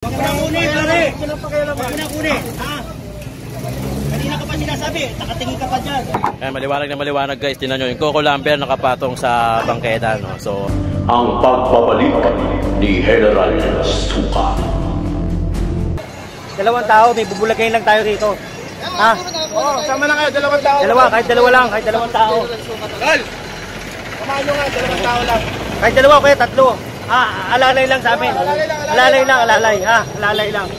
Huwag mo na kunin, pare. Huwag mo na kunin. Ha? Kanina ka pa sinasabi, nakatingin ka pa dyan. Ayan, maliwanag na maliwanag guys. Tingnan nyo, yung Coco Lumber nakapatong sa bangketa. No? So, ang pagbabalik ni General Sukat. 2 tao, may bubulagayin lang tayo rito. Ha? Oo, sama na kayo, 2 tao. Kahit 2 lang, kahit 2 tao. Gal! Samahan nyo nga, 2 tao lang. Kahit 2 o kaya 3. Alalay lang sa amin. Alalay lang, alalay. Ha? Alalay lang.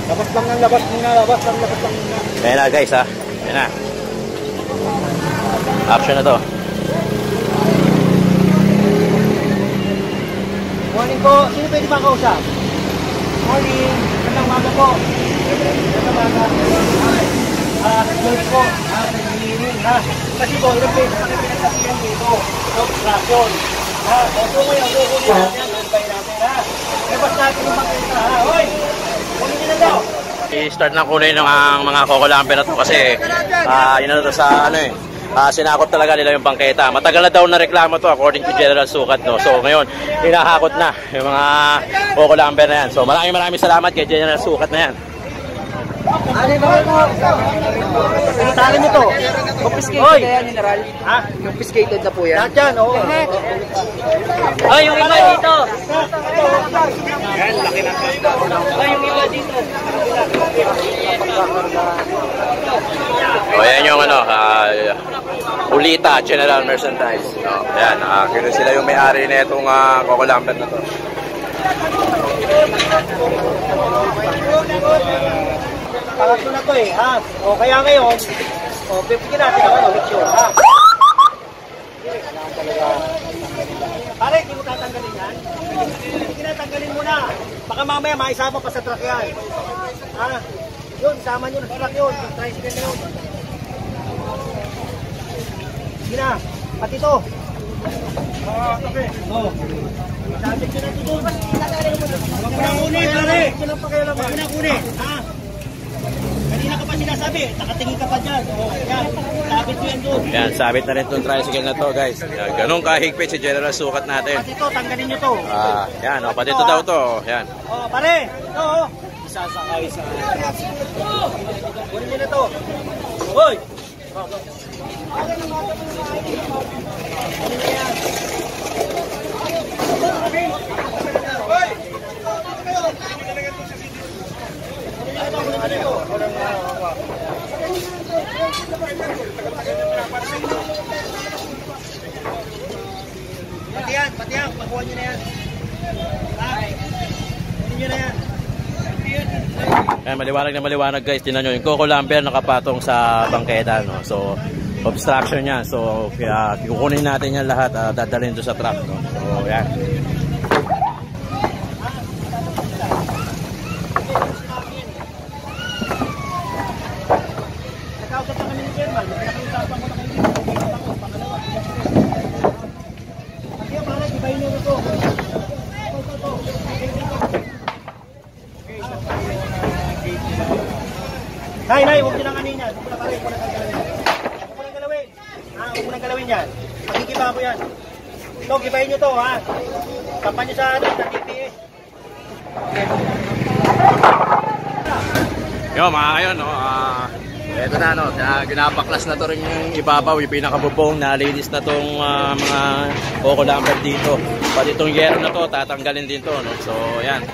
Labas lang ng labas muna, labas lang muna. ayan na guys ha. Ayan na. Action na to. Morning po. Sino pwede makausap? Morning. Magandang umaga po. Magandang umaga. Good po. Nag-iining ha. Kasi po, ilang beses na pinagsasabihan dito. Obstruction. Ha? Opo ngayon, kukunin natin. Gantay natin ha. Labas natin yung makita ha. Hoy! Kunin nyo na daw. I-start na kunin ng mga Coco Lumber na to kasi yun na to sa ano eh. Sinakot talaga nila yung bangketa. Matagal na daw na reklamo to according to General Sukat. No? So ngayon, hinahakot na yung mga Coco Lumber na yan. So maraming salamat kay General Sukat na yan. Talo nyo to. Confiscated na yan, General. Ha? Confiscated na po yan. Lahat yan, oo. Ay, yung iba dito. Yan, laki ng Ay, yung iba dito. O yan yung ano, Ulita General Merchandise. O, yan, sila yung may-ari na itong Coco Lumber na to. Pangatlo na to eh, ha? O kaya ngayon, bibigyan natin ang ano, leksyon, ha? Pare, hindi mo tatanggalin yan? Hindi natanggalin mo na. Baka mamaya maisama pa sa truck yan. Ha? Yun, sama nyo na sa truck yun. Yung tricycle na yun. Sige na, pati to. Okay. O. Sabi ko na ito. Huwag mo na kunin, pare. Huwag mo na kunin, ha? Kanina ka pa sinasabi, nakatingin ka pa dyan. O, yan. Sabit ko yan doon. Yan, sabit na rin itong tricycle na to guys. Yan, ganun kahigpit si General Sukat natin. Pati to, tanggalin nyo to. Yan, pati ito daw to. Yan. O, pare. Ito, o. Isasakay sa... Kunin nyo na to. Hoy! Kunin nyo yan. Pati yan, pakuha nyo na yan. Kunin nyo na yan. Ayan, maliwanag na maliwanag guys. Tingnan nyo, yung Coco Lumber nakapatong sa bangketa. No? So, obstruction yan. So, kaya kukunin natin yan lahat. Dadalhin doon sa truck. No? So, yan. Nakausap na kami ni Chairman. Nakiusapan mo na kayo dito. Pangalawa. Pati yan, pare, ibahin nyo ito. Nay, huwag nyo lang kanina. Huwag mo na pare, huwag mo na galawin. Huwag mo na galawin. Huwag mo na galawin yan. Pakikiba ko yan. Ito, gibahin nyo to, ha. Kapan nyo sa TPS. Yo, mga kayon, no? Eto na, no? Ginapaklas na to rin yung ibabaw, yung pinakabubong, nalinis na tong mga Coco Lumber dito. Pati itong yero na to, tatanggalin din to, no? So, yan.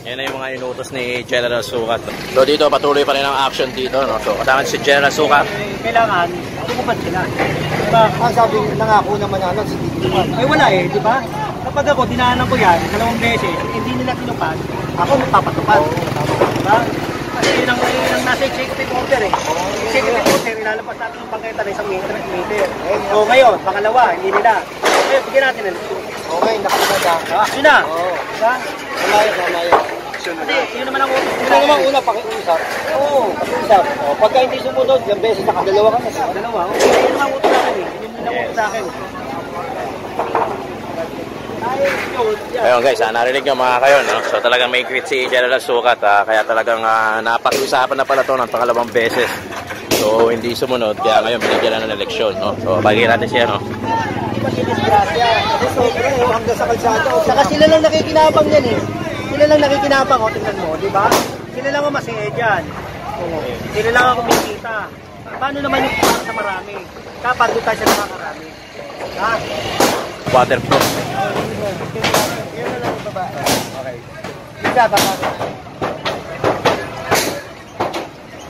Yan na yung mga inutos ni General Sukat. So dito patuloy pa rin ang action dito, no? So kasama si General Sukat. Kailangan, tumupan sila. Diba? Sabi, nangako naman na si Tito. Ay wala eh, di ba? Kapag ako, dinaanan ko yan, 2 beses, hindi nila tinupad, ako magpapatupad. Diba? Kasi yun ang nasa executive order eh. Executive order, ilalabas natin yung bangketa na 1 meter. O ngayon, pangalawa, hindi nila. Eh, bigyan natin ng leksyon. Okay, nakamada. Yun na. Oo. Diba? Mamaya. Hindi, yun naman ang utos. Ito naman una, pakiusap. Oo, pakiusap. Pagka hindi sumunod, yung beses nakadalawa ka na. Dalawa. Okay, yun naman ang utos sa akin eh. Yun naman ang utos sa akin. Ayun guys, narinig nyo mga kayo, no? So talagang may quit si General Sukat, kaya talagang napag-usapan na pala to ng pangalawang beses. So hindi sumunod, kaya ngayon binigyan na ng eleksyon, no? So pagiging natin siya, no? Kasi sobra hanggang sa kalsada. Saka sila lang nakikinabang yan eh. Sila lang nakikinabang, o tingnan mo, di ba? Sila lang ang masaya dyan. Sila lang ang kumikita. Paano naman yung para sa marami? Kapag doon tayo sa nakakarami. Ha? Waterproof. Yan na lang yung baba. Okay. Isa, baba.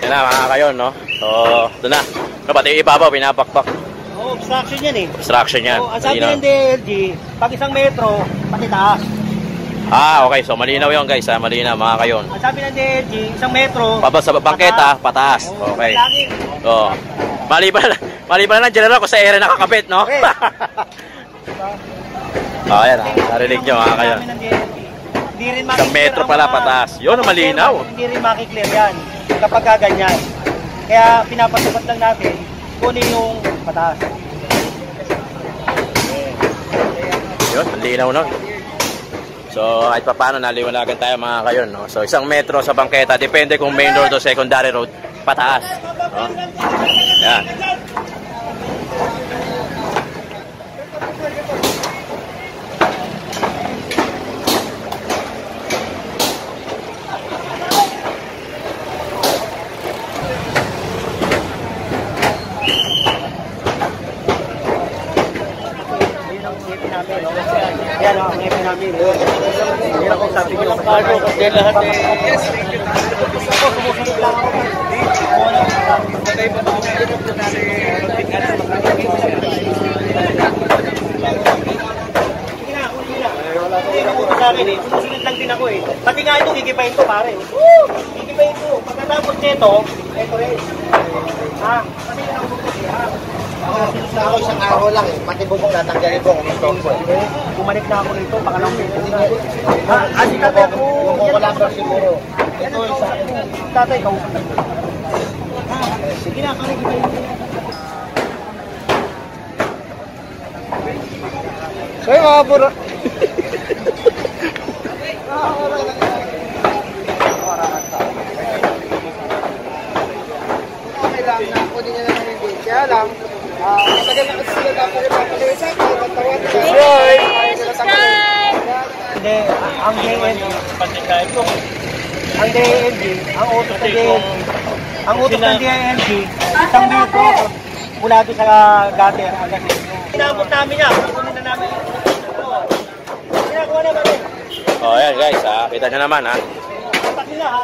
Yan na mga kayo, no? So doon na. Pati yung ibabaw, pinapakpak. Oo, obstruction yan eh. Obstruction yan. Oo, ang sabi ng DLG, pag isang metro, pati taas. Okay. So malinaw yun guys, malinaw mga kayo. Ang sabi ng DLG, isang metro, Pababa sa bangketa, pataas. Oo, Okay. lagi. Oo. Mali pa na ng General kung sa ere nakakabit, no? Okay. Ayan, narinig nyo mga kayo. Ang sabi ng DLG, hindi rin Sa makiklear metro ang pala mga- pataas. Yun ang malinaw. Hindi rin makiklear yan kapag ganyan. Kaya pinapasukat lang natin kunin yung pataas. Yun, malinaw no. So, kahit pa paano naliwanagan tayo mga kayon, no? So, isang metro sa bangketa, depende kung main road o secondary road, pataas. No? Yan. Yan ang mga namin. Yan ang kung sabi nyo. Kasi lahat eh. Ako, sumusunod lang ako. Bagay pa ako kasi sumusunod lang din ako eh. Pati nga ito, gigipain to pare. Gigipain to. Pagkatapos nito, ito rin. Ha? Pati yun ang bukod eh. Ha? Ako isang araw lang eh. Pati bubong natanggalin ko kung ito. Bumalik na ako nito, pangalawang beses na. Si tatay ako. Yung ko lang siguro. Ito yung sa akin. Tatay, kausap na. Sige na, kami kita. So yung mga buro. Okay lang na ako din niya naman yung kaya lang. Matagal na kasi sila dapat rin papalisa. Matawad ka. Hindi, ang DLG, ang utos ng DLG, ang utos ng DLG, isang metro mula doon sa gutter hanggang dito. Inabot namin yan, kukunin na namin. Ginagawa na namin. Oh, ayan guys, kita nyo naman, ha? Tatak nila ha.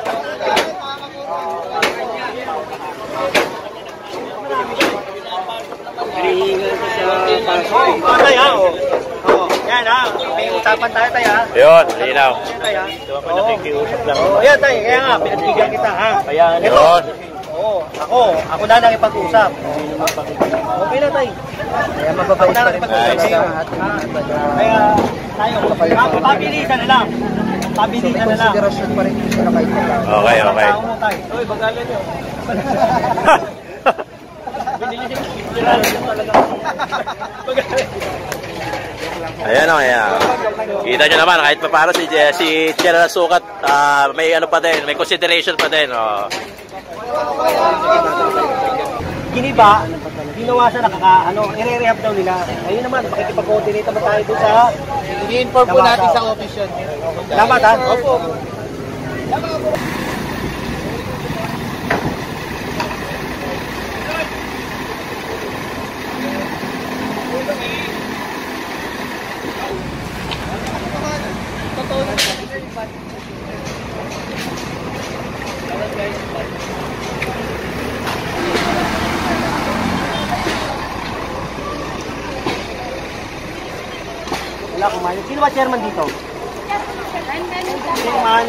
Patay ha, o. Yan ha, may usapan tayo tayo ha. Yun, malinaw. Tayo ha. Nakikiusap lang. Yan tayo, kaya nga, pinagbigyan kita ha. Yun. Ako na lang ipag-usap. Okay na tayo. Kaya mababait pa rin tayo. Kaya tayo, pabilisan na lang. Pabilisan na lang. Konsiderasyon pa rin yung sila kayo. Okay, okay. Uy, bagalan nyo. Ayan o, ayan. Kita nyo naman, kahit pa paano si General Sukat, may ano pa din, may consideration pa din. Oh. Giniba, ginawa siya i-rehab daw nila. Ayun naman, makikipag-coordinate naman tayo doon sa... I-inform po natin sa office yun. Dapat ha? Opo. Wala kumain. Sino ba chairman dito? Chairman.